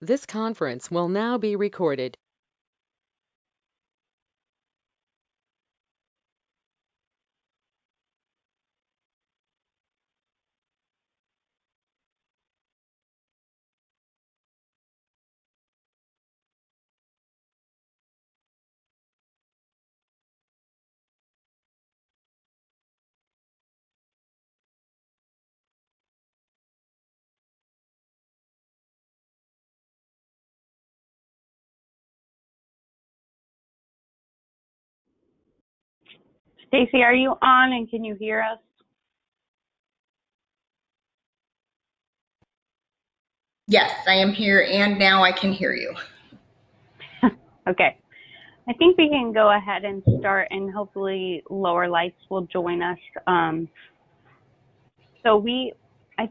This conference will now be recorded. Stacy, are you on and can you hear us? Yes, I am here and now I can hear you. Okay. I think we can go ahead and start, and hopefully Lower Lights will join us. I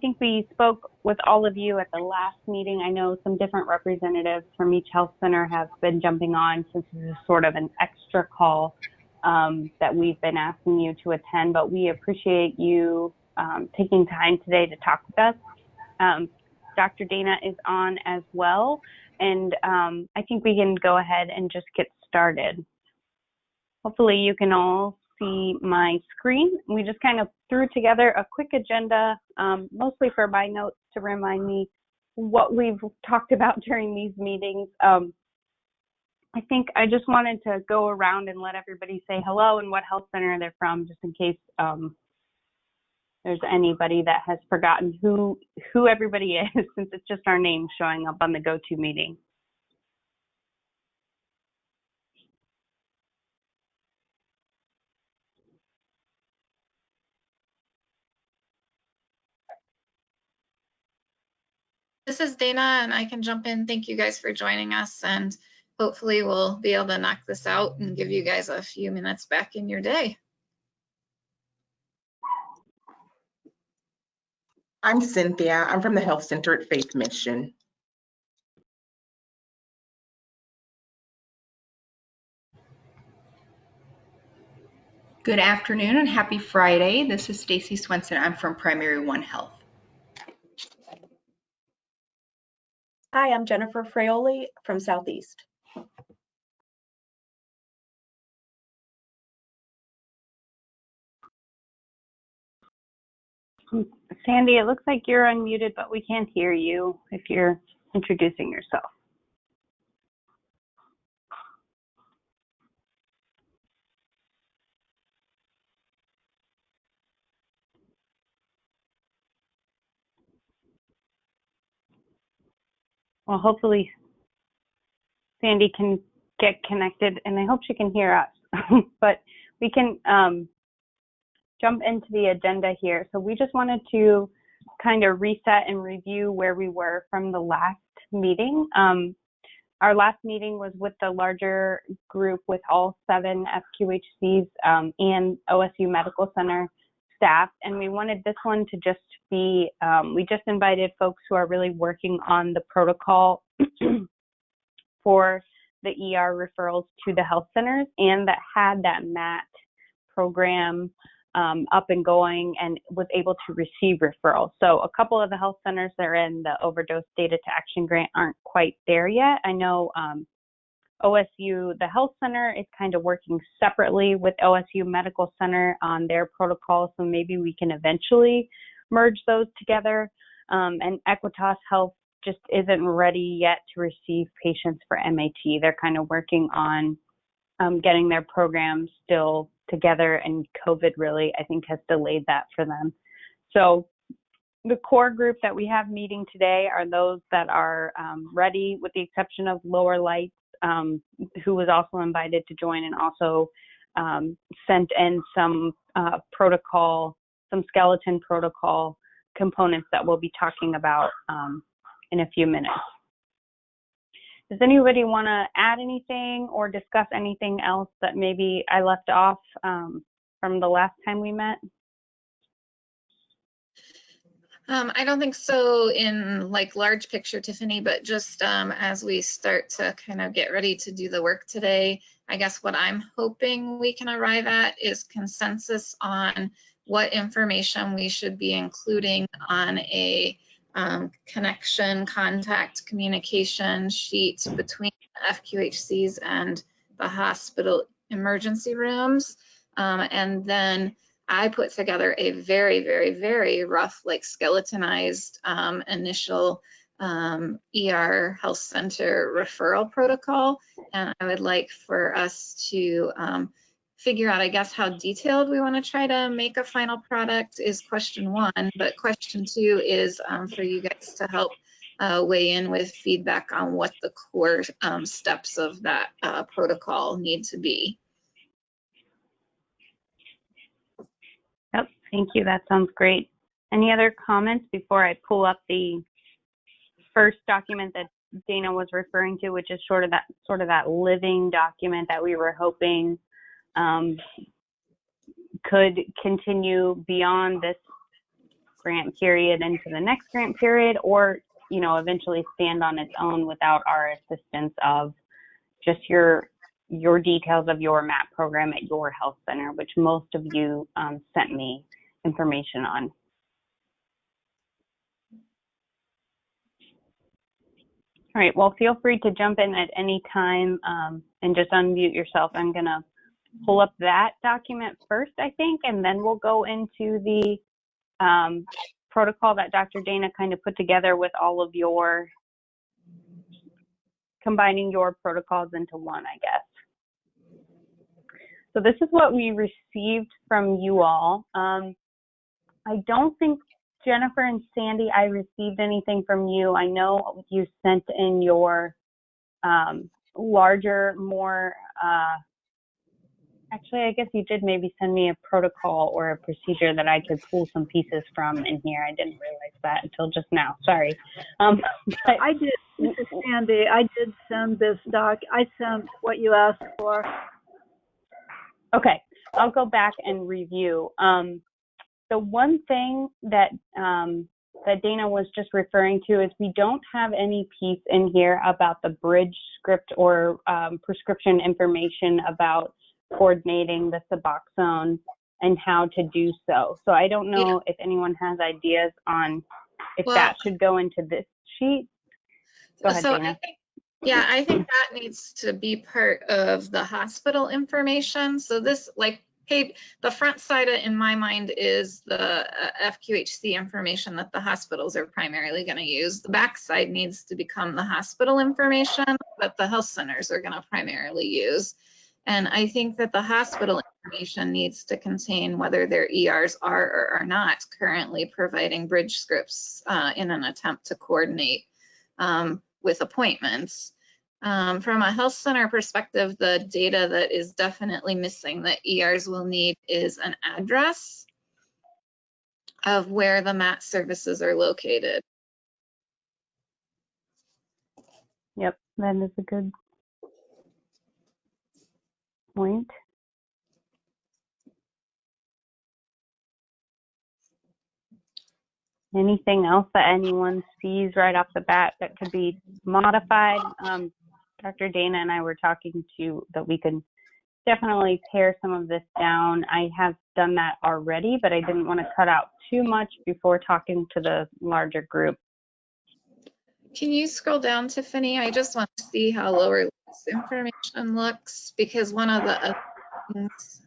think we spoke with all of you at the last meeting. I know some different representatives from each health center have been jumping on since this is sort of an extra call that we've been asking you to attend, but we appreciate you taking time today to talk with us. Dr. Dana is on as well, and I think we can go ahead and just get started. Hopefully you can all see my screen. We just kind of threw together a quick agenda, mostly for my notes to remind me what we've talked about during these meetings. I think I just wanted to go around and let everybody say hello and what health center they're from, just in case there's anybody that has forgotten who everybody is, since it's just our name showing up on the GoToMeeting. This is Dana, and I can jump in. Thank you guys for joining us, and hopefully we'll be able to knock this out and give you guys a few minutes back in your day. I'm Cynthia. I'm from the Health Center at Faith Mission. Good afternoon and happy Friday. This is Stacy Swenson. I'm from Primary One Health. Hi, I'm Jennifer Fraioli from Southeast. Sandy, it looks like you're unmuted, but we can't hear you if you're introducing yourself. Well, hopefully Sandy can get connected, and I hope she can hear us. But we can jump into the agenda here. So we just wanted to kind of reset and review where we were from the last meeting. Our last meeting was with the larger group with all 7 FQHCs and OSU Medical Center staff, and we wanted this one to just be, we just invited folks who are really working on the protocol for the ER referrals to the health centers, and that had that MAT program up and going and was able to receive referrals. So a couple of the health centers that are in the Overdose Data to Action Grant aren't quite there yet. I know OSU, the health center, is kind of working separately with OSU Medical Center on their protocol, so maybe we can eventually merge those together. And Equitas Health just isn't ready yet to receive patients for MAT. They're kind of working on getting their program still together, and COVID really, I think, has delayed that for them. So the core group that we have meeting today are those that are ready, with the exception of Lower Lights, who was also invited to join and also sent in some protocol, some skeleton protocol components that we'll be talking about in a few minutes. Does anybody want to add anything or discuss anything else that maybe I left off from the last time we met? I don't think so in like large picture, Tiffany, but just as we start to kind of get ready to do the work today, I guess what I'm hoping we can arrive at is consensus on what information we should be including on a connection, contact, communication sheet between FQHCs and the hospital emergency rooms. And then I put together a very, very, very rough, like skeletonized initial ER health center referral protocol. And I would like for us to figure out, I guess, how detailed we want to try to make a final product is question one. But question two is for you guys to help weigh in with feedback on what the core steps of that protocol need to be. Yep, thank you. That sounds great. Any other comments before I pull up the first document that Dana was referring to, which is sort of that living document that we were hoping could continue beyond this grant period into the next grant period, or eventually stand on its own without our assistance of just your details of your MAP program at your health center, which most of you sent me information on. All right, well, feel free to jump in at any time and just unmute yourself. I'm gonna pull up that document first, I think, and then we'll go into the protocol that Dr. Dana kind of put together with all of your, combining your protocols into one, I guess. So this is what we received from you all. I don't think, Jennifer and Sandy, I received anything from you. I know you sent in your larger, more, actually, I guess you did maybe send me a protocol or a procedure that I could pull some pieces from in here. I didn't realize that until just now. Sorry. But I did. This is Sandy. I did send this doc. I sent what you asked for. Okay, I'll go back and review. The one thing that that Dana was just referring to is we don't have any piece in here about the bridge script or prescription information about coordinating the Suboxone and how to do so. So I don't know if anyone has ideas on if that should go into this sheet. Go ahead, Dana. I think that needs to be part of the hospital information. So this, like, hey, the front side in my mind is the FQHC information that the hospitals are primarily going to use. The back side needs to become the hospital information that the health centers are going to primarily use. And I think that the hospital information needs to contain whether their ERs are or are not currently providing bridge scripts in an attempt to coordinate with appointments. From a health center perspective, the data that is definitely missing that ERs will need is an address of where the MAT services are located. Yep, that is a good point. Anything else that anyone sees right off the bat that could be modified? Dr. Dana and I were talking to that we could definitely pare some of this down. I have done that already, but I didn't want to cut out too much before talking to the larger group. Can you scroll down, Tiffany? I just want to see how lower this information looks, because one of the other things,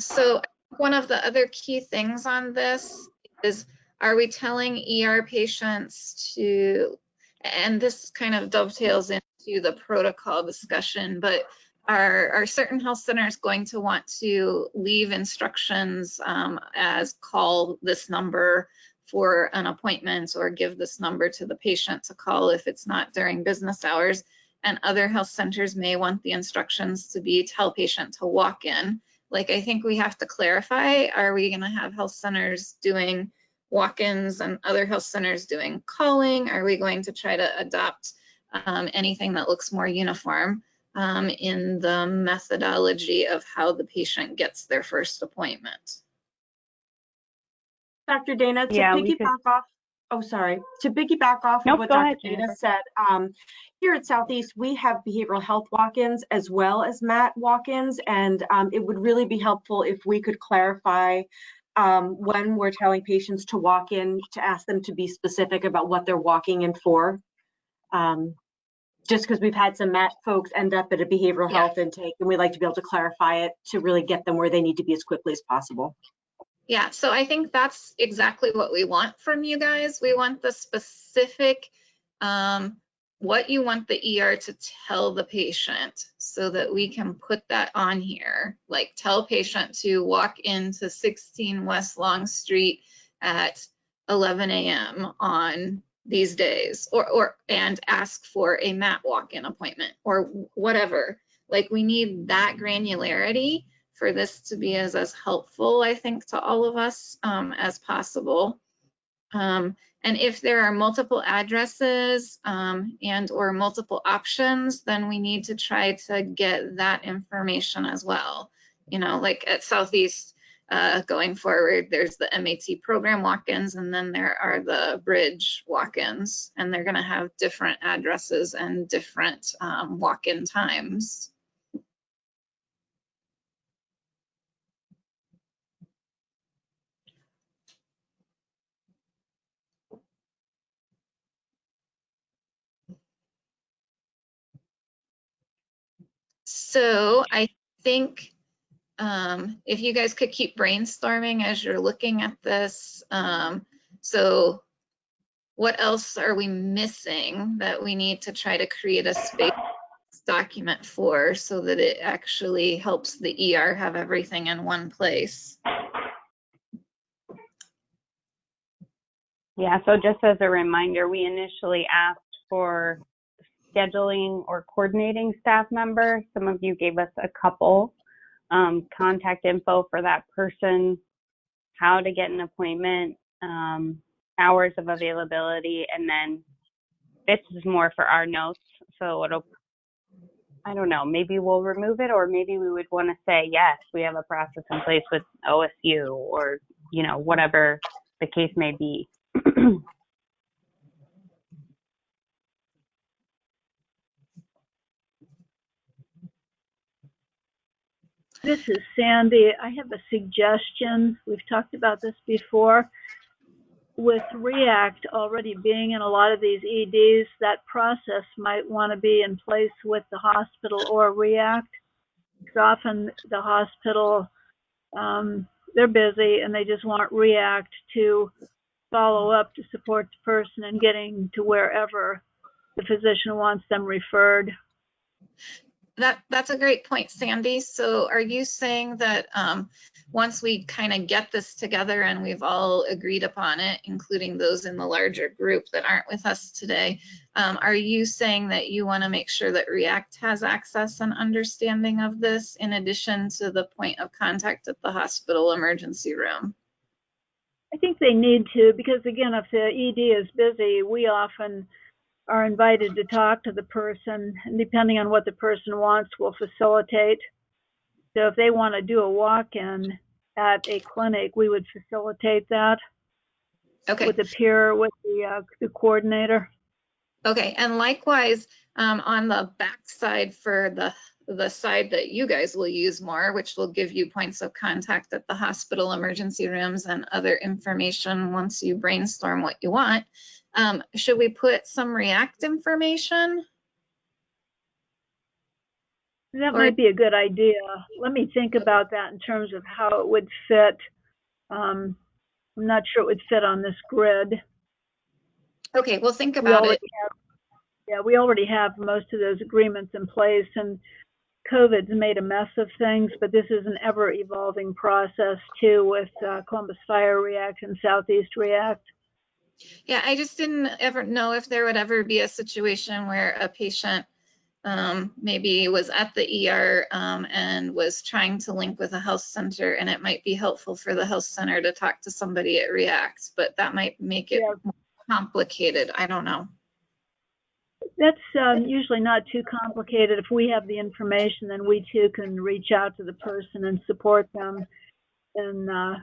so one of the other key things on this is, are we telling ER patients to, and this kind of dovetails into the protocol discussion, but are certain health centers going to want to leave instructions as call this number for an appointment, or give this number to the patient to call if it's not during business hours? And other health centers may want the instructions to be tell patient to walk in. Like, I think we have to clarify, are we going to have health centers doing walk-ins and other health centers doing calling? Are we going to try to adopt anything that looks more uniform in the methodology of how the patient gets their first appointment? Dr. Dana, to piggyback off, to piggyback off of what Dr. Dana said, here at Southeast, we have behavioral health walk-ins as well as MAT walk-ins, and it would really be helpful if we could clarify when we're telling patients to walk in, to ask them to be specific about what they're walking in for. Just because we've had some folks end up at a behavioral health intake, and we like to be able to clarify it to really get them where they need to be as quickly as possible. Yeah, so I think that's exactly what we want from you guys. We want the specific, what you want the ER to tell the patient so that we can put that on here. Like tell patient to walk into 16 West Long Street at 11 a.m. on these days, and ask for a mat walk-in appointment or whatever. Like we need that granularity for this to be as helpful, I think, to all of us as possible. And if there are multiple addresses and or multiple options, then we need to try to get that information as well. You know, like at Southeast, going forward, there's the MAT program walk-ins, and then there are the bridge walk-ins, and they're going to have different addresses and different walk-in times. So I think if you guys could keep brainstorming as you're looking at this. So what else are we missing that we need to try to create a space document for so that it actually helps the ER have everything in one place? Yeah, so just as a reminder, we initially asked for scheduling or coordinating staff member. Some of you gave us a couple. Contact info for that person, how to get an appointment, hours of availability, and then this is more for our notes. So it'll, I don't know, maybe we'll remove it, or maybe we would want to say, yes, we have a process in place with OSU, or, you know, whatever the case may be. This is Sandy. I have a suggestion. We've talked about this before. With REACT already being in a lot of these EDs, that process might want to be in place with the hospital or REACT. Because often the hospital, they're busy and they just want REACT to follow up to support the person in getting to wherever the physician wants them referred. That's a great point, Sandy. So are you saying that once we kind of get this together and we've all agreed upon it, including those in the larger group that aren't with us today, are you saying that you want to make sure that REACT has access and understanding of this in addition to the point of contact at the hospital emergency room? I think they need to, because again, if the ED is busy, we often are invited to talk to the person, and depending on what the person wants, we'll facilitate. So if they want to do a walk-in at a clinic, we would facilitate that. Okay. With the peer, with the coordinator. Okay, and likewise, on the back side for the side that you guys will use more, which will give you points of contact at the hospital emergency rooms and other information once you brainstorm what you want. Should we put some REACT information? That might be a good idea. Let me think about that in terms of how it would fit. I'm not sure it would fit on this grid. Okay, well, think about it. We already have most of those agreements in place, and COVID's made a mess of things, but this is an ever-evolving process too with Columbus Fire REACT and Southeast REACT. Yeah, I just didn't ever know if there would ever be a situation where a patient maybe was at the ER and was trying to link with a health center, and it might be helpful for the health center to talk to somebody at REACT, but that might make it more complicated. I don't know. That's usually not too complicated. If we have the information, then we too can reach out to the person and support them in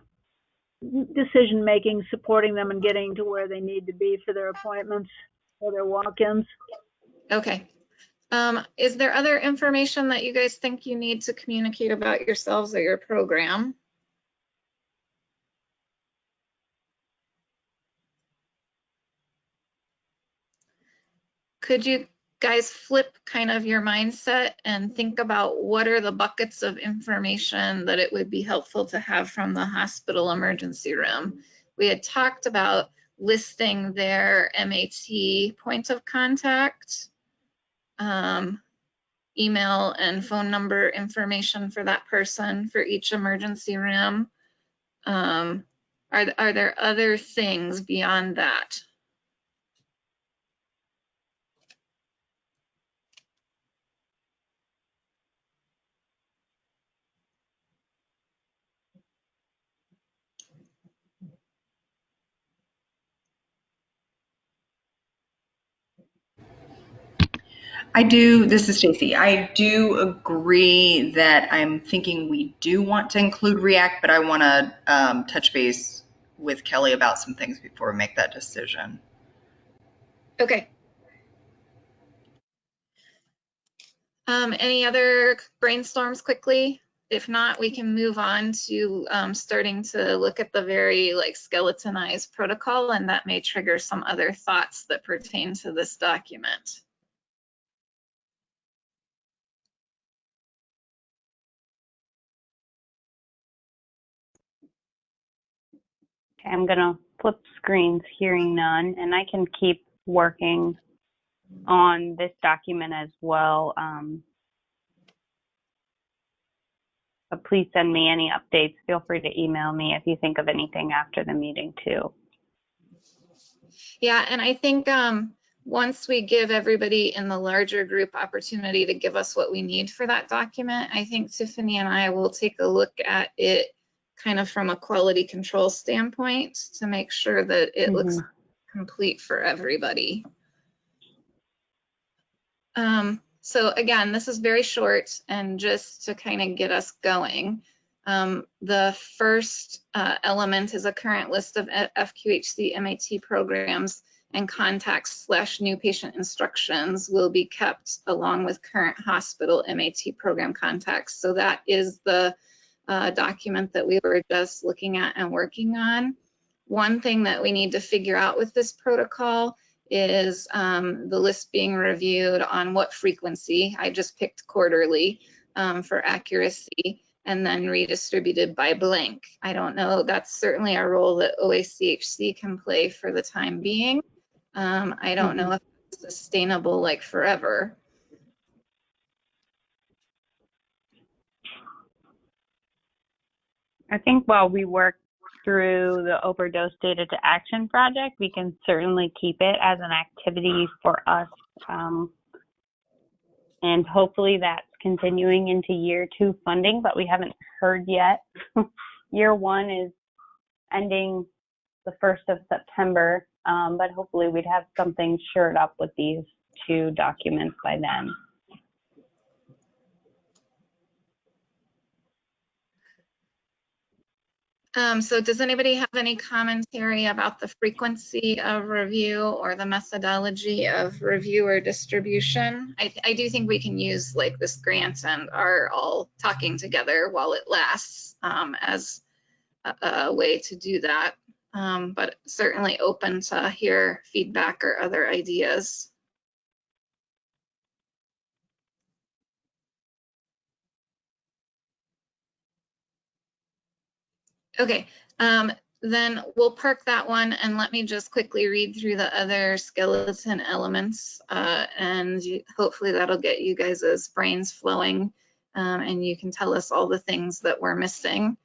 decision making, supporting them and getting to where they need to be for their appointments or their walk-ins. Okay. Is there other information that you guys think you need to communicate about yourselves or your program? could you guys flip kind of your mindset and think about what are the buckets of information that it would be helpful to have from the hospital emergency room? We had talked about listing their MAT point of contact, email and phone number information for that person for each emergency room. Are there other things beyond that? This is Stacy. I do agree that I'm thinking we do want to include React, but I want to touch base with Kelly about some things before we make that decision. Okay. Any other brainstorms quickly? If not, we can move on to starting to look at the very skeletonized protocol, and that may trigger some other thoughts that pertain to this document. Okay, I'm gonna flip screens, hearing none, and I can keep working on this document as well. But please send me any updates. Feel free to email me if you think of anything after the meeting too. Yeah, and I think once we give everybody in the larger group opportunity to give us what we need for that document, I think Tiffany and I will take a look at it kind of from a quality control standpoint to make sure that it looks complete for everybody. So again, this is very short, and just to kind of get us going. The first element is a current list of FQHC MAT programs and contacts / new patient instructions will be kept along with current hospital MAT program contacts. So that is the document that we were just looking at and working on. One thing that we need to figure out with this protocol is the list being reviewed on what frequency. I just picked quarterly for accuracy, and then redistributed by blank. I don't know, that's certainly a role that OACHC can play for the time being. I don't know if it's sustainable like forever. I think while we work through the overdose data to action project, we can certainly keep it as an activity for us. And hopefully that's continuing into year 2 funding, but we haven't heard yet. Year 1 is ending the 1st of September, but hopefully we'd have something shored up with these 2 documents by then. So does anybody have any commentary about the frequency of review or the methodology of review or distribution? I do think we can use this grant and are all talking together while it lasts as a way to do that, but certainly open to hear feedback or other ideas. Okay, then we'll park that one, and let me just quickly read through the other skeleton elements, and hopefully that'll get you guys' brains flowing, and you can tell us all the things that we're missing.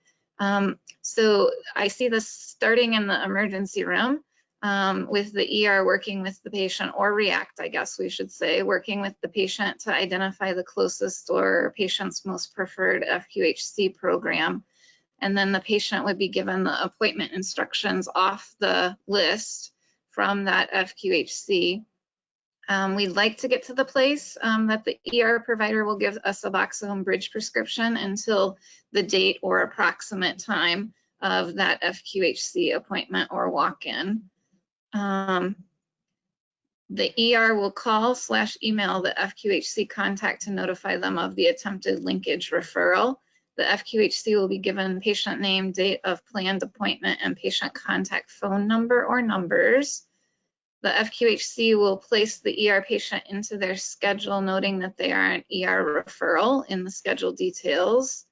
So I see this starting in the emergency room with the ER working with the patient, or REACT, I guess we should say, working with the patient to identify the closest or patient's most preferred FQHC program. And then the patient would be given the appointment instructions off the list from that FQHC. We'd like to get to the place that the ER provider will give us a Suboxone bridge prescription until the date or approximate time of that FQHC appointment or walk-in. The ER will call / email the FQHC contact to notify them of the attempted linkage referral. The FQHC will be given patient name, date of planned appointment, and patient contact phone number or numbers. The FQHC will place the ER patient into their schedule, noting that they are an ER referral in the schedule details.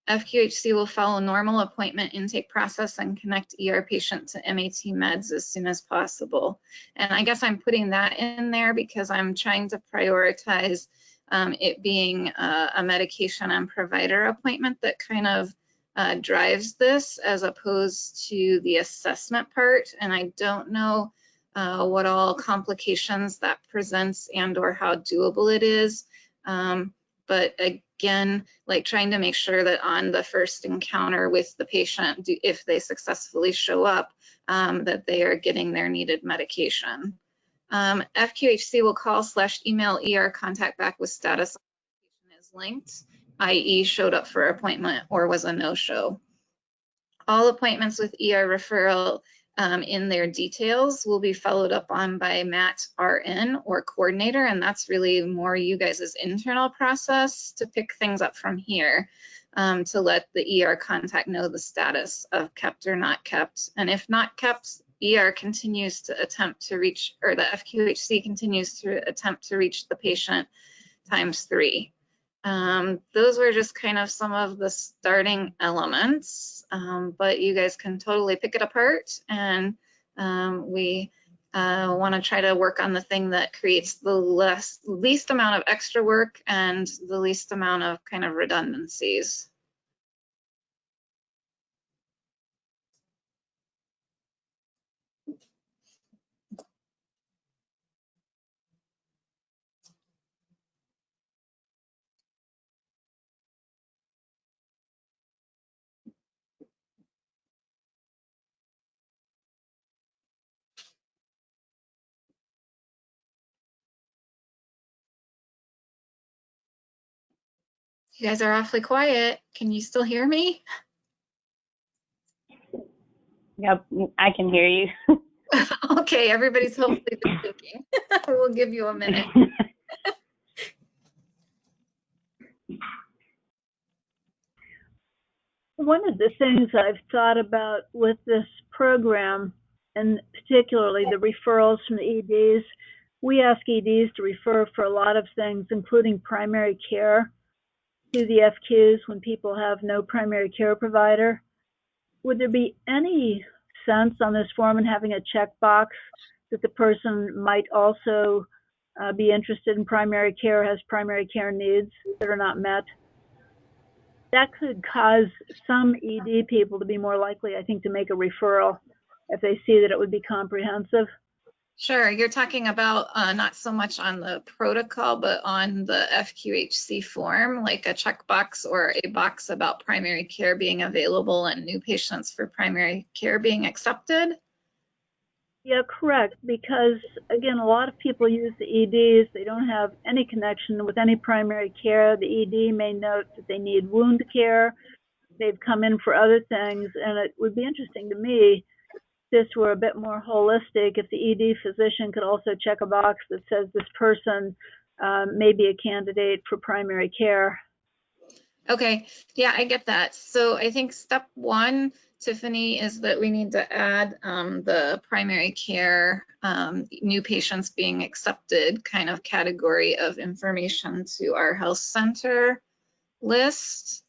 FQHC will follow normal appointment intake process and connect ER patient to MAT meds as soon as possible. And I guess I'm putting that in there because I'm trying to prioritize it being a medication and provider appointment that kind of drives this as opposed to the assessment part. And I don't know what all complications that presents and or how doable it is. But again, like trying to make sure that on the first encounter with the patient, if they successfully show up, that they are getting their needed medication. FQHC will call/email ER contact back with status is linked, i.e. showed up for appointment or was a no-show. All appointments with ER referral in their details will be followed up on by Matt RN or coordinator, and that's really more you guys' internal process to pick things up from here to let the ER contact know the status of kept or not kept. And if not kept, ER continues to attempt to reach, or the FQHC continues to attempt to reach the patient ×3. Those were just kind of some of the starting elements, but you guys can totally pick it apart, and we want to try to work on the thing that creates the least amount of extra work and the least amount of kind of redundancies. You guys are awfully quiet. Can you still hear me? Yep, I can hear you. Okay, everybody's hopefully been thinking. We'll give you a minute. One of the things I've thought about with this program, and particularly the referrals from the EDs, we ask EDs to refer for a lot of things, including primary care, to the FQs when people have no primary care provider. Would there be any sense on this form in having a checkbox that the person might also be interested in primary care, has primary care needs that are not met? That could cause some ED people to be more likely, I think, to make a referral if they see that it would be comprehensive. Sure, you're talking about not so much on the protocol, but on the FQHC form, like a checkbox or a box about primary care being available and new patients for primary care being accepted? Yeah, correct. Because again, a lot of people use the EDs. They don't have any connection with any primary care. The ED may note that they need wound care. They've come in for other things, and it would be interesting to me if this were a bit more holistic, if the ED physician could also check a box that says this person may be a candidate for primary care. Okay, yeah, I get that. So I think step one, Tiffany, is that we need to add the primary care new patients being accepted kind of category of information to our health center list.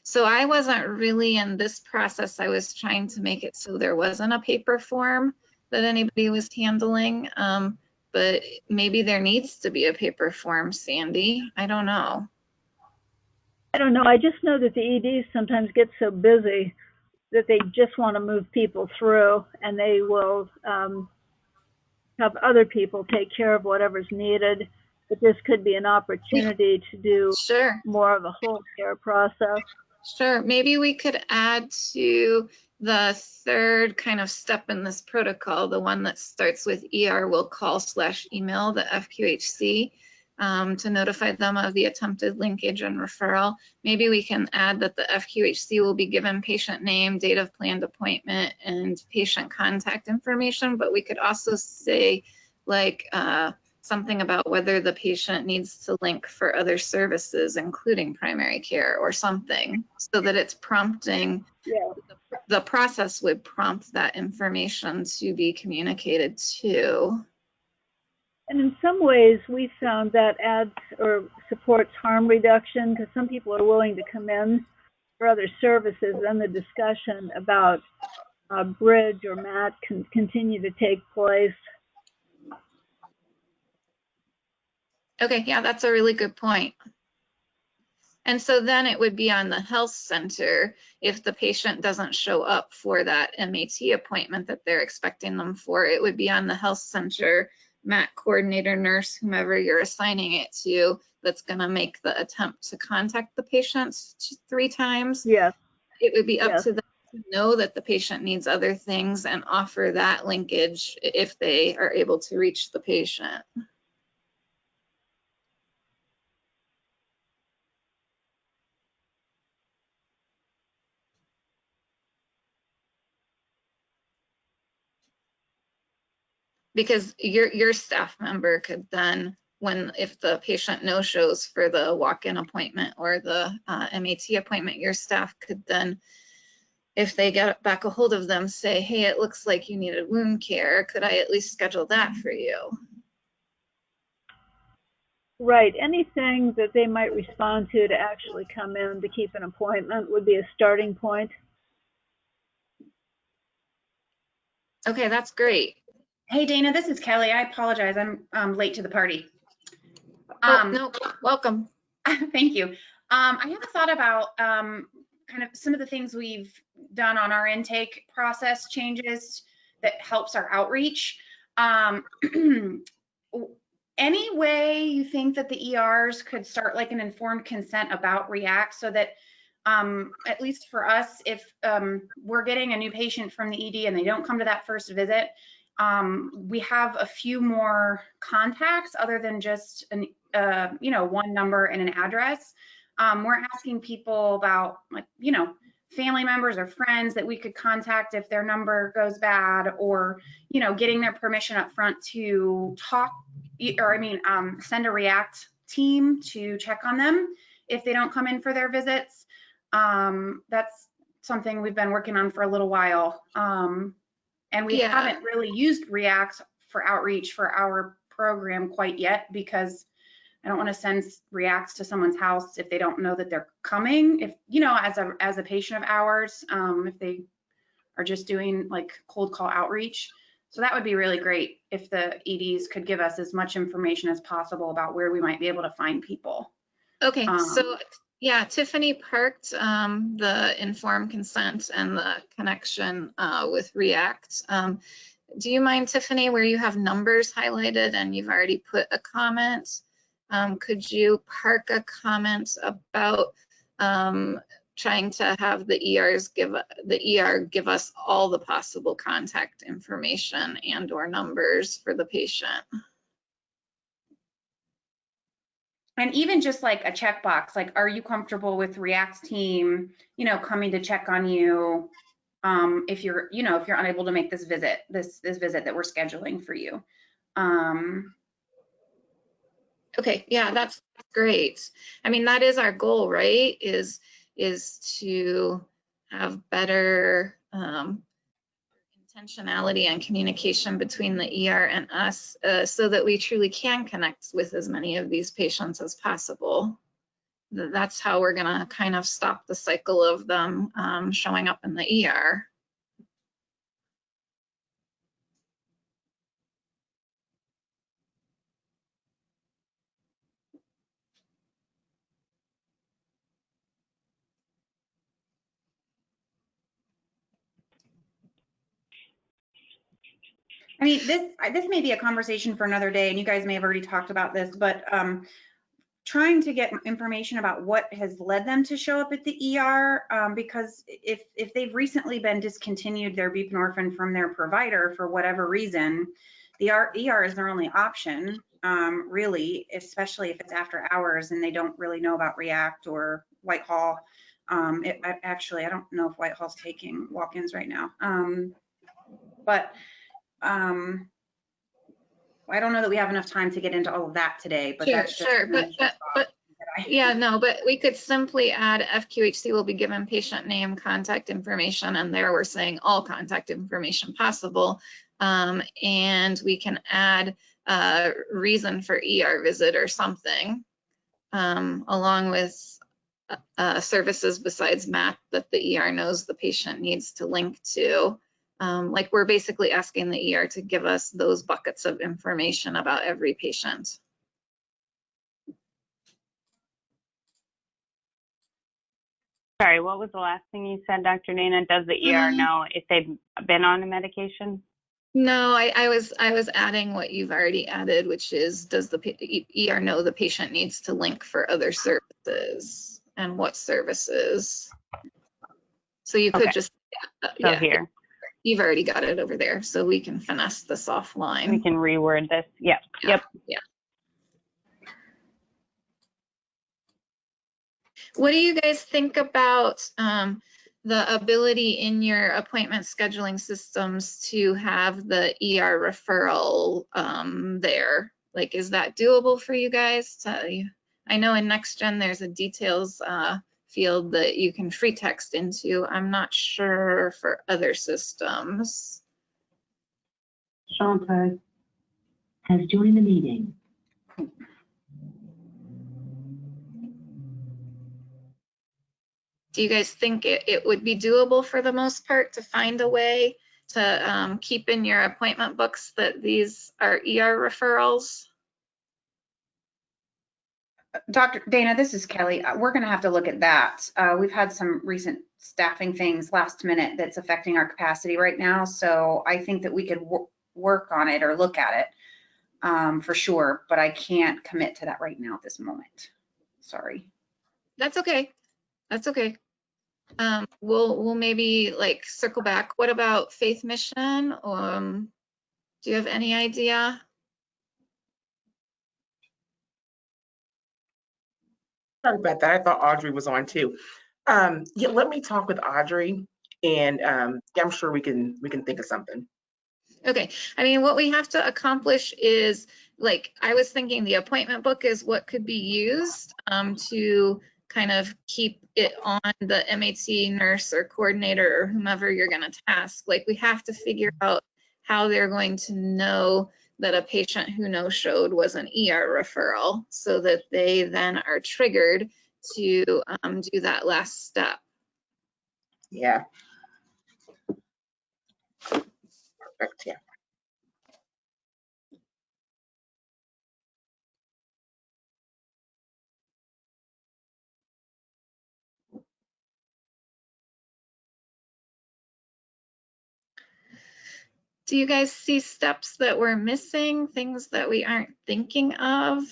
So I wasn't really in this process. I was trying to make it so there wasn't a paper form that anybody was handling, but maybe there needs to be a paper form, Sandy. I don't know. I don't know. I just know that the EDs sometimes get so busy that they just want to move people through, and they will have other people take care of whatever's needed. But this could be an opportunity to do more of a whole care process. Sure. Maybe we could add to the third kind of step in this protocol, the one that starts with ER will call/email the FQHC to notify them of the attempted linkage and referral. Maybe we can add that the FQHC will be given patient name, date of planned appointment, and patient contact information, but we could also say like something about whether the patient needs to link for other services, including primary care or something, so that it's prompting, Yeah. the process would prompt that information to be communicated to. And in some ways, we found that adds or supports harm reduction because some people are willing to come in for other services, and the discussion about bridge or mat can continue to take place. Okay, yeah, that's a really good point. And so then it would be on the health center if the patient doesn't show up for that MAT appointment that they're expecting them for. It would be on the health center, MAT coordinator, nurse, whomever you're assigning it to, that's going to make the attempt to contact the patient 3 times. Yes. It would be up Yes. to them to know that the patient needs other things and offer that linkage if they are able to reach the patient. Because your staff member could then, if the patient no shows for the walk-in appointment or the MAT appointment, your staff could then, if they get back a hold of them, say, hey, it looks like you needed wound care. Could I at least schedule that for you? Right. Anything that they might respond to actually come in to keep an appointment would be a starting point. Okay, that's great. Hey, Dana, this is Kelly. I apologize. I'm late to the party. No, welcome. Thank you. I have a thought about kind of some of the things we've done on our intake process changes that helps our outreach. Any way you think that the ERs could start like an informed consent about REACT so that at least for us, if we're getting a new patient from the ED and they don't come to that first visit, we have a few more contacts other than just an one number and an address. We're asking people about, like, family members or friends that we could contact if their number goes bad, or getting their permission up front to talk, or send a REACT team to check on them if they don't come in for their visits. That's something we've been working on for a little while. And we haven't really used REACT for outreach for our program quite yet, because I don't want to send REACTs to someone's house if they don't know that they're coming. If, as a patient of ours, if they are just doing like cold call outreach. So that would be really great if the EDs could give us as much information as possible about where we might be able to find people. Okay, so yeah, Tiffany parked the informed consent and the connection with REACT. Do you mind, Tiffany, where you have numbers highlighted and you've already put a comment? Could you park a comment about trying to have the ER give us all the possible contact information and or numbers for the patient? And even just like a checkbox, like, are you comfortable with REACT's team, coming to check on you if you're unable to make this visit, this visit that we're scheduling for you. Okay, yeah, that's great. I mean, that is our goal, right? Is to have better intentionality and communication between the ER and us, so that we truly can connect with as many of these patients as possible. That's how we're gonna kind of stop the cycle of them showing up in the ER. I mean, this may be a conversation for another day, and you guys may have already talked about this, but trying to get information about what has led them to show up at the ER, because if they've recently been discontinued their buprenorphine from their provider for whatever reason, the ER is their only option, really, especially if it's after hours and they don't really know about REACT or Whitehall. Actually, I don't know if Whitehall's taking walk-ins right now, but I don't know that we have enough time to get into all of that today, but that's just Sure, an initial thought that yeah, no, but we could simply add FQHC will be given patient name, contact information, and there we're saying all contact information possible. And we can add reason for ER visit or something, along with services besides MAP that the ER knows the patient needs to link to. Like we're basically asking the ER to give us those buckets of information about every patient. Sorry, what was the last thing you said, Dr. Dana? Does the ER know if they've been on a medication? No, I was adding what you've already added, which is, does the ER know the patient needs to link for other services and what services? So you could just, yeah, here. You've already got it over there, so we can finesse this offline. We can reword this. Yep. Yeah. What do you guys think about the ability in your appointment scheduling systems to have the ER referral there? Like, is that doable for you guys? I know in NextGen there's a details field that you can free text into. I'm not sure for other systems. Shanta has joined the meeting. Do you guys think it would be doable for the most part to find a way to keep in your appointment books that these are ER referrals? Dr. Dana, this is Kelly. We're going to have to look at that. We've had some recent staffing things last minute that's affecting our capacity right now. So I think that we could work on it or look at it for sure, but I can't commit to that right now at this moment. Sorry. That's okay. That's okay. We'll maybe like circle back. What about Faith Mission? Do you have any idea? Sorry about that. I thought Audrey was on too. Yeah, let me talk with Audrey, and I'm sure we can think of something. Okay. I mean, what we have to accomplish is, like, I was thinking the appointment book is what could be used to kind of keep it on the MAT nurse or coordinator or whomever you're going to task. Like, we have to figure out how they're going to know that a patient who no-showed was an ER referral so that they then are triggered to do that last step. Yeah. Perfect. Yeah. Do you guys see steps that we're missing, things that we aren't thinking of?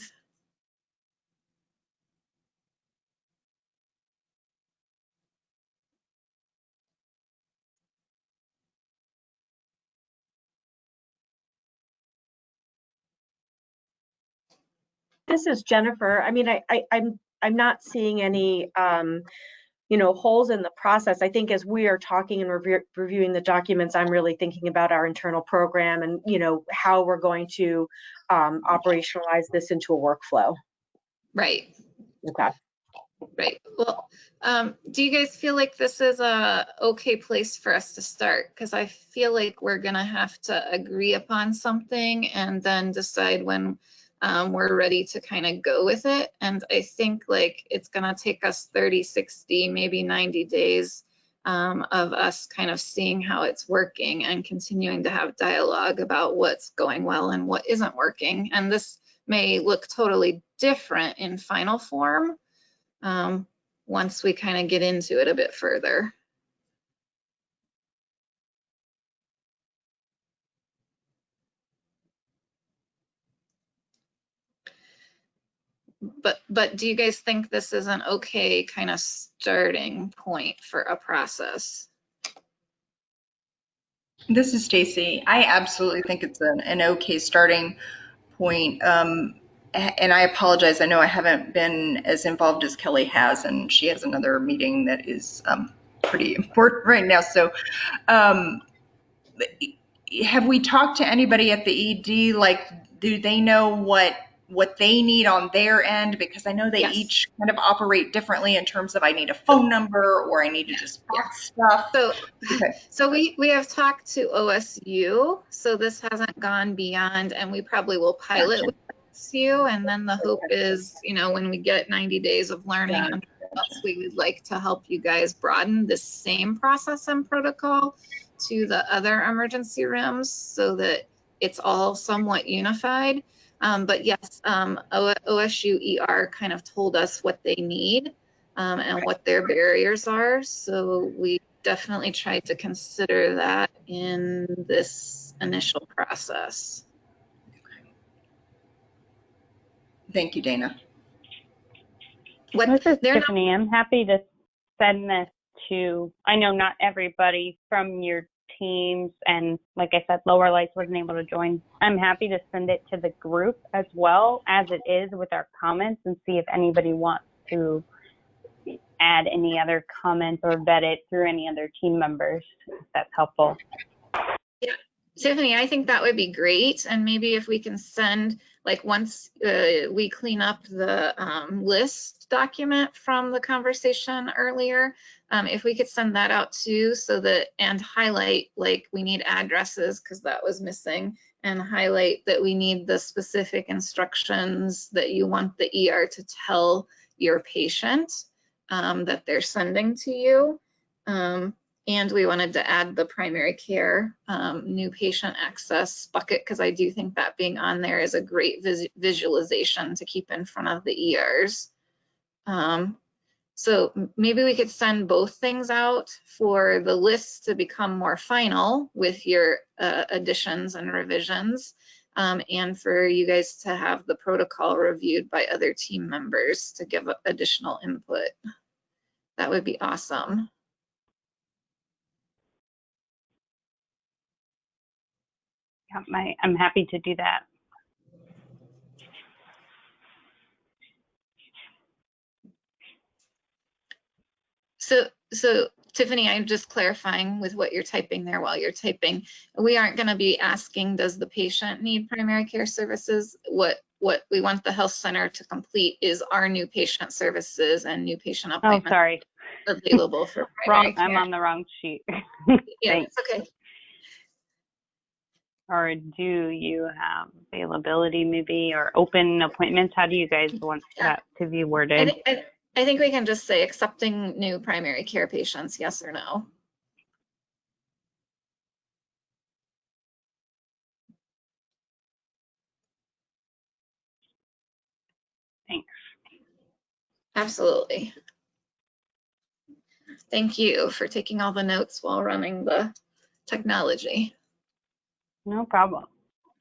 This is Jennifer. I mean, I'm not seeing any holes in the process. I think as we are talking and reviewing the documents, I'm really thinking about our internal program and how we're going to operationalize this into a workflow. Right. Okay. Right. Well, do you guys feel like this is a okay place for us to start? Because I feel like we're gonna have to agree upon something and then decide when we're ready to kind of go with it. And I think like it's gonna take us 30, 60, maybe 90 days of us kind of seeing how it's working and continuing to have dialogue about what's going well and what isn't working. And this may look totally different in final form once we kind of get into it a bit further. But do you guys think this is an okay kind of starting point for a process? This is Stacy. I absolutely think it's an okay starting point. And I apologize. I know I haven't been as involved as Kelly has, and she has another meeting that is pretty important right now. So have we talked to anybody at the ED? Like, do they know what they need on their end? Because I know they Yes. each kind of operate differently in terms of I need a phone number or I need to just fax stuff. So, Okay. so we have talked to OSU, so this hasn't gone beyond, and we probably will pilot Gotcha. with OSU, and then the hope is, you know, when we get 90 days of learning Gotcha. under us, we would like to help you guys broaden the same process and protocol to the other emergency rooms so that it's all somewhat unified. But yes, OSU ER kind of told us what they need and what their barriers are. So we definitely tried to consider that in this initial process. Thank you, Dana. This is Tiffany. I'm happy to send this to, I know not everybody from your teams, and like I said, Lower Lights wasn't able to join. I'm happy to send it to the group as well as it is with our comments and see if anybody wants to add any other comments or vet it through any other team members, if that's helpful. Yeah, Tiffany, I think that would be great. And maybe if we can send, like once we clean up the list document from the conversation earlier, if we could send that out too, so that, and highlight like we need addresses because that was missing, and highlight that we need the specific instructions that you want the ER to tell your patient that they're sending to you. And we wanted to add the primary care new patient access bucket because I do think that being on there is a great visualization to keep in front of the ERs. So maybe we could send both things out for the list to become more final with your additions and revisions, and for you guys to have the protocol reviewed by other team members to give additional input. That would be awesome. Yeah, I'm happy to do that. So Tiffany, I'm just clarifying with what you're typing there while you're typing. We aren't going to be asking, does the patient need primary care services? What we want the health center to complete is our new patient services and new patient appointments. Oh, sorry. Available for primary care. I'm on the wrong sheet. Yeah, it's okay. Or do you have availability maybe, or open appointments? How do you guys want that to be worded? I think we can just say accepting new primary care patients, yes or no. Thanks. Absolutely. Thank you for taking all the notes while running the technology. No problem.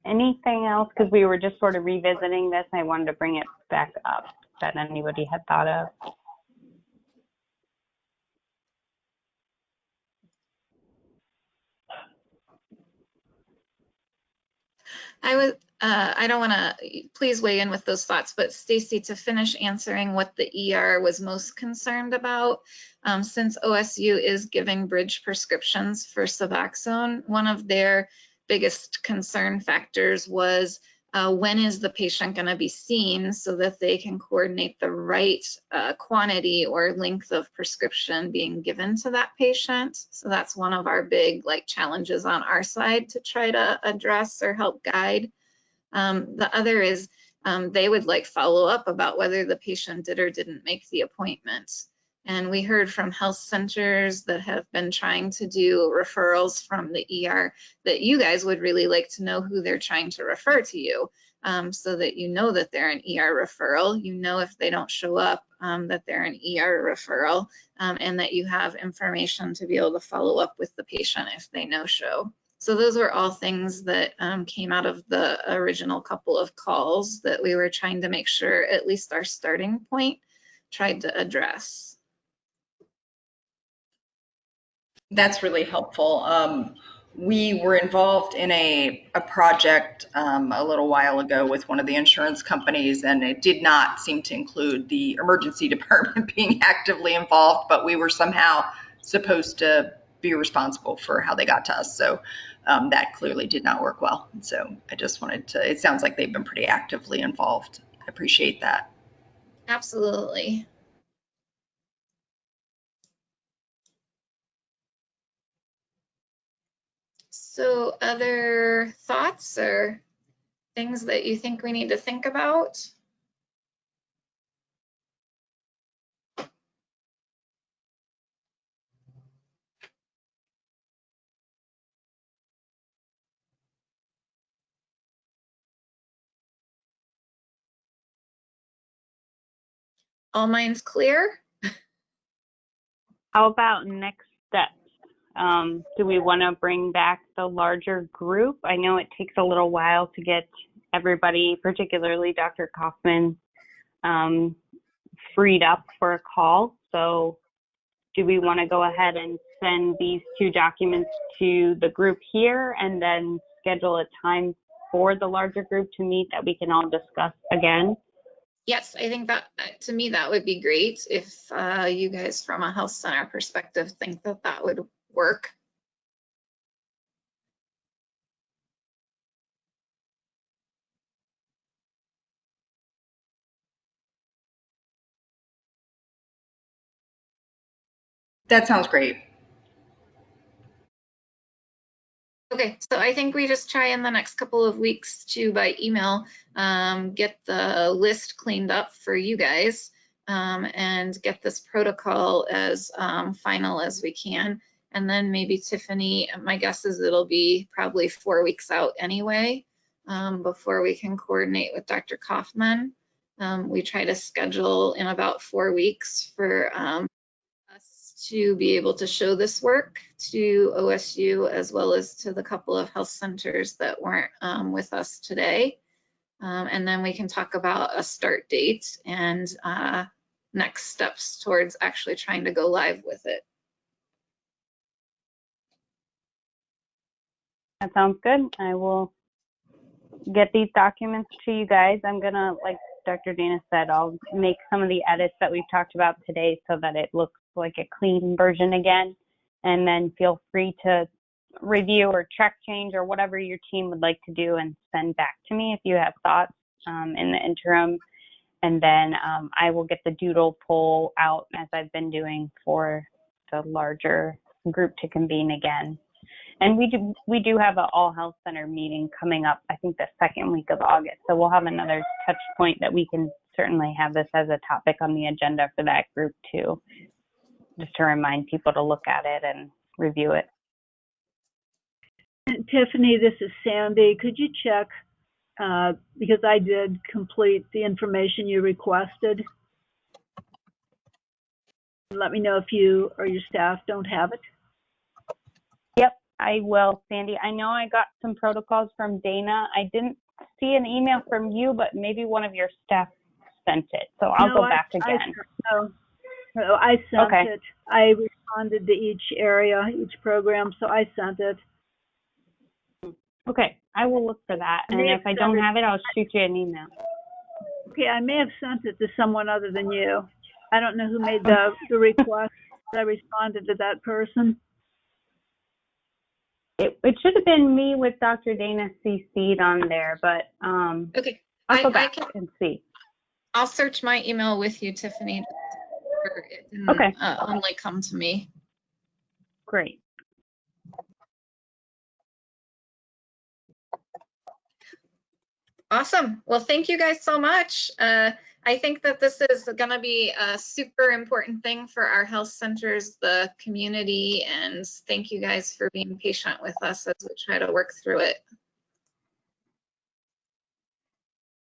Anything else? Because we were just sort of revisiting this. I wanted to bring it back up that anybody had thought of. I don't want to, please weigh in with those thoughts, but Stacy, to finish answering what the ER was most concerned about, since OSU is giving bridge prescriptions for Suboxone, one of their biggest concern factors was when is the patient going to be seen so that they can coordinate the right quantity or length of prescription being given to that patient. So that's one of our big challenges on our side to try to address or help guide. The other is they would like follow up about whether the patient did or didn't make the appointment. And we heard from health centers that have been trying to do referrals from the ER that you guys would really like to know who they're trying to refer to you, so that you know that they're an ER referral, you know if they don't show up that they're an ER referral, and that you have information to be able to follow up with the patient if they no-show. So those were all things that came out of the original couple of calls that we were trying to make sure at least our starting point tried to address. That's really helpful. We were involved in a project a little while ago with one of the insurance companies, and it did not seem to include the emergency department being actively involved, but we were somehow supposed to be responsible for how they got to us. So that clearly did not work well. And so I just wanted to, it sounds like they've been pretty actively involved. I appreciate that. Absolutely. So other thoughts or things that you think we need to think about? All minds clear? How about next steps? Do we want to bring back the larger group? I know it takes a little while to get everybody, particularly Dr. Kaufman, freed up for a call. So do we want to go ahead and send these 2 documents to the group here and then schedule a time for the larger group to meet that we can all discuss again? Yes, I think that, to me, that would be great if you guys from a health center perspective think that that would work. That sounds great. Okay, so I think we just try in the next couple of weeks to, by email, get the list cleaned up for you guys and get this protocol as final as we can. And then maybe Tiffany, my guess is it'll be probably 4 weeks out anyway before we can coordinate with Dr. Kaufman. We try to schedule in about 4 weeks for us to be able to show this work to OSU as well as to the couple of health centers that weren't with us today. And then we can talk about a start date and next steps towards actually trying to go live with it. That sounds good. I will get these documents to you guys. I'm gonna, like Dr. Dana said, I'll make some of the edits that we've talked about today so that it looks like a clean version again. And then feel free to review or track change or whatever your team would like to do and send back to me if you have thoughts in the interim. And then I will get the doodle poll out as I've been doing for the larger group to convene again. And we do have an all health center meeting coming up, I think the 2nd week of August. So we'll have another touch point that we can certainly have this as a topic on the agenda for that group too, just to remind people to look at it and review it. Tiffany, this is Sandy. Could you check, because I did complete the information you requested. Let me know if you or your staff don't have it. Yep, I will, Sandy. I know I got some protocols from Dana. I didn't see an email from you, but maybe one of your staff sent it. So I'll go back again. I sent it. I responded to each area, each program, so I sent it. Okay, I will look for that. And if I don't have it, I'll shoot you an email. Okay, I may have sent it to someone other than you. I don't know who made the request, but I responded to that person. It should have been me with Dr. Dana CC'd on there, but okay, I'll go back and see. I'll search my email with you, Tiffany. It didn't only come to me. Great. Awesome. Well, thank you guys so much. I think that this is going to be a super important thing for our health centers, the community, and thank you guys for being patient with us as we try to work through it.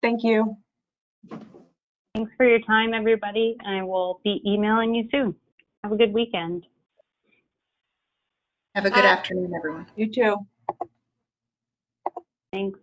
Thank you. Thanks for your time, everybody. I will be emailing you soon. Have a good weekend. Have a good afternoon, everyone. You too. Thanks.